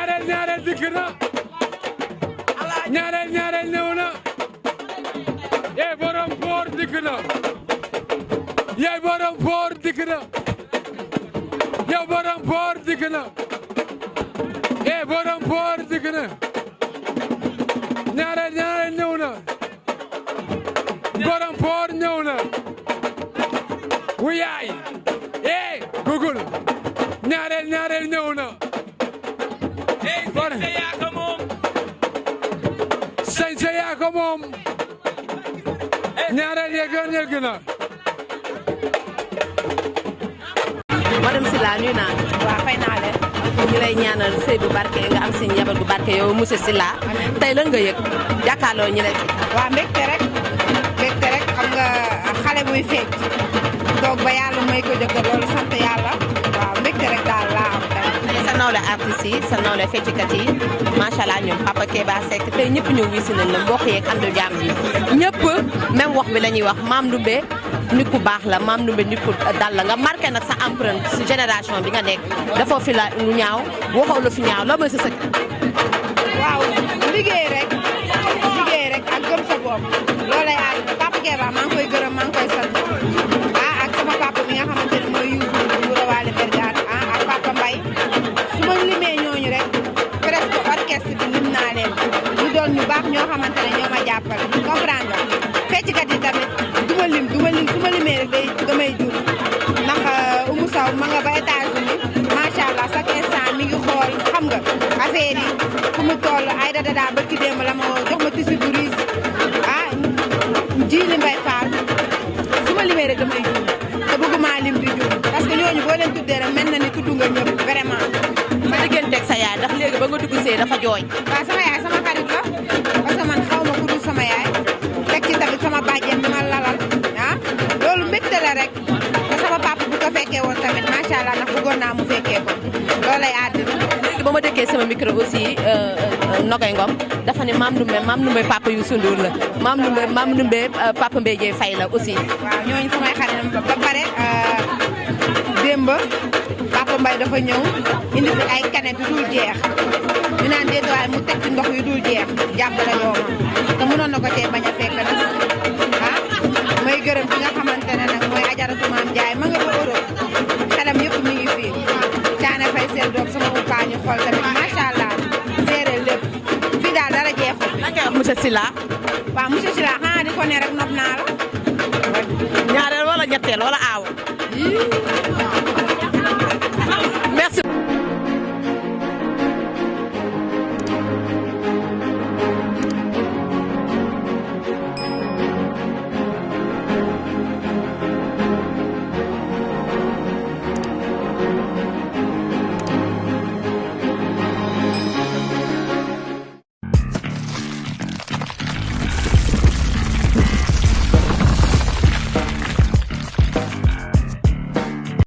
ñaareel dikk na ñaareel ñëw na yee borom foor dikk na yee borom foor dikk na yow borom foor dikk na yee borom foor dikk na ñaareel ñëw na borom foor ñëw na wuyaay yee gugul ñaareel ñëw na sañse yaa ko moom ñaareel yegg na madame Sylla nuyu naa waaw fay naa leen ñu lay ñaanal sëy bu barke nga am si njaboot bu barke yow monsieur Sylla tey lan nga yëg jàkkaarloo ñi la ci waaw mbégte rek xam nga xale buy fecc toog ba yàlla may ko jëkkër loolu sant yàlla waaw mbégte rek daal laa am tey sa nawle artistes yi sa nawle fecckat yi macha allah ñoom Papa Keba Seck tey ñëpp ñëw wisi nañ la mbokk yeeg andu jaam yi ñëpp même wax bi la ñuy wax Mame Ndoumbé nit ku baax la Mame Ndoumbé nit ku dal la nga marqué nag sa empreinte si génération bi nga nekk dafa fi la lu ñaaw waxoo lu fi ñaaw loo mooy sa sëkk waaw liggéey rek ak gëm sa bopp loolay aaj Papa Keba maa ngi koy gërëm maa ngi koy sant ak sama papa mi nga xamante ne mooy Youssou bu rawaale bergaan ak Papa Mbaye su ma limee ñooñu rek presque orchestre bi lim naa leen ñu doon ñu baax ñoo xamante ne ñoo ma jàppale comprendre nga fecckat yi tamit du ma su ma limee rek damay jur ndax Oumou Sow ma nga ba États-Unis macha allah chaque instant mi ngi xool xam nga affaire yi fu mu toll ay dada ba ki démb la ma jox ma tissu bu riis ji li mbay faal su ma limee rek damay jur te bëgguma lim di jur parce que ñooñu boo leen tuddee rek mel na ni tudd nga ñëpp vraiment. sa digganteeg sa yaay ndax léegi ba nga dugg see dafa jooy waaw sama yaay sama xarit la parce que man xaw ma ku dul sama yaay teg ci tamit sama bàjjen bi ma lalal loolu mbégte la rek te sama papa bu ko fekkee woon tamit macha allah ndax bëggoon naa mu fekkee ko loolay àddina. léegi ba ma dëkkee sama micro aussi Nogay Ngom dafa ne Mame Ndoumbé papa Youssou Ndour la Mame Ndoumbé papa Mbaye Dieye Faye la aussi. waaw ñooñu samay xarit ba pare démb Papa Mbaye dafa ñëw indi fi ay canette yu dul jeex ñu naan déet waaye mu teg ci ndox yu dul jeex jàppale doomam te mënoon na ko tee bañ a fekk nag may gërëm bi nga xamante ne nag mooy ajaratu Maam Jaay ma nga fa Europe xelam yëpp mi ngi fii caane fay seen doom sama umpaañu xool tamit macha allah séeréer lépp fii daal dara jeexul. lan ngay wax monsieur Sylla. waaw monsieur Sylla xanaa di ko ne rek nopp naa la. ñaareel wala ñetteel wala aaw.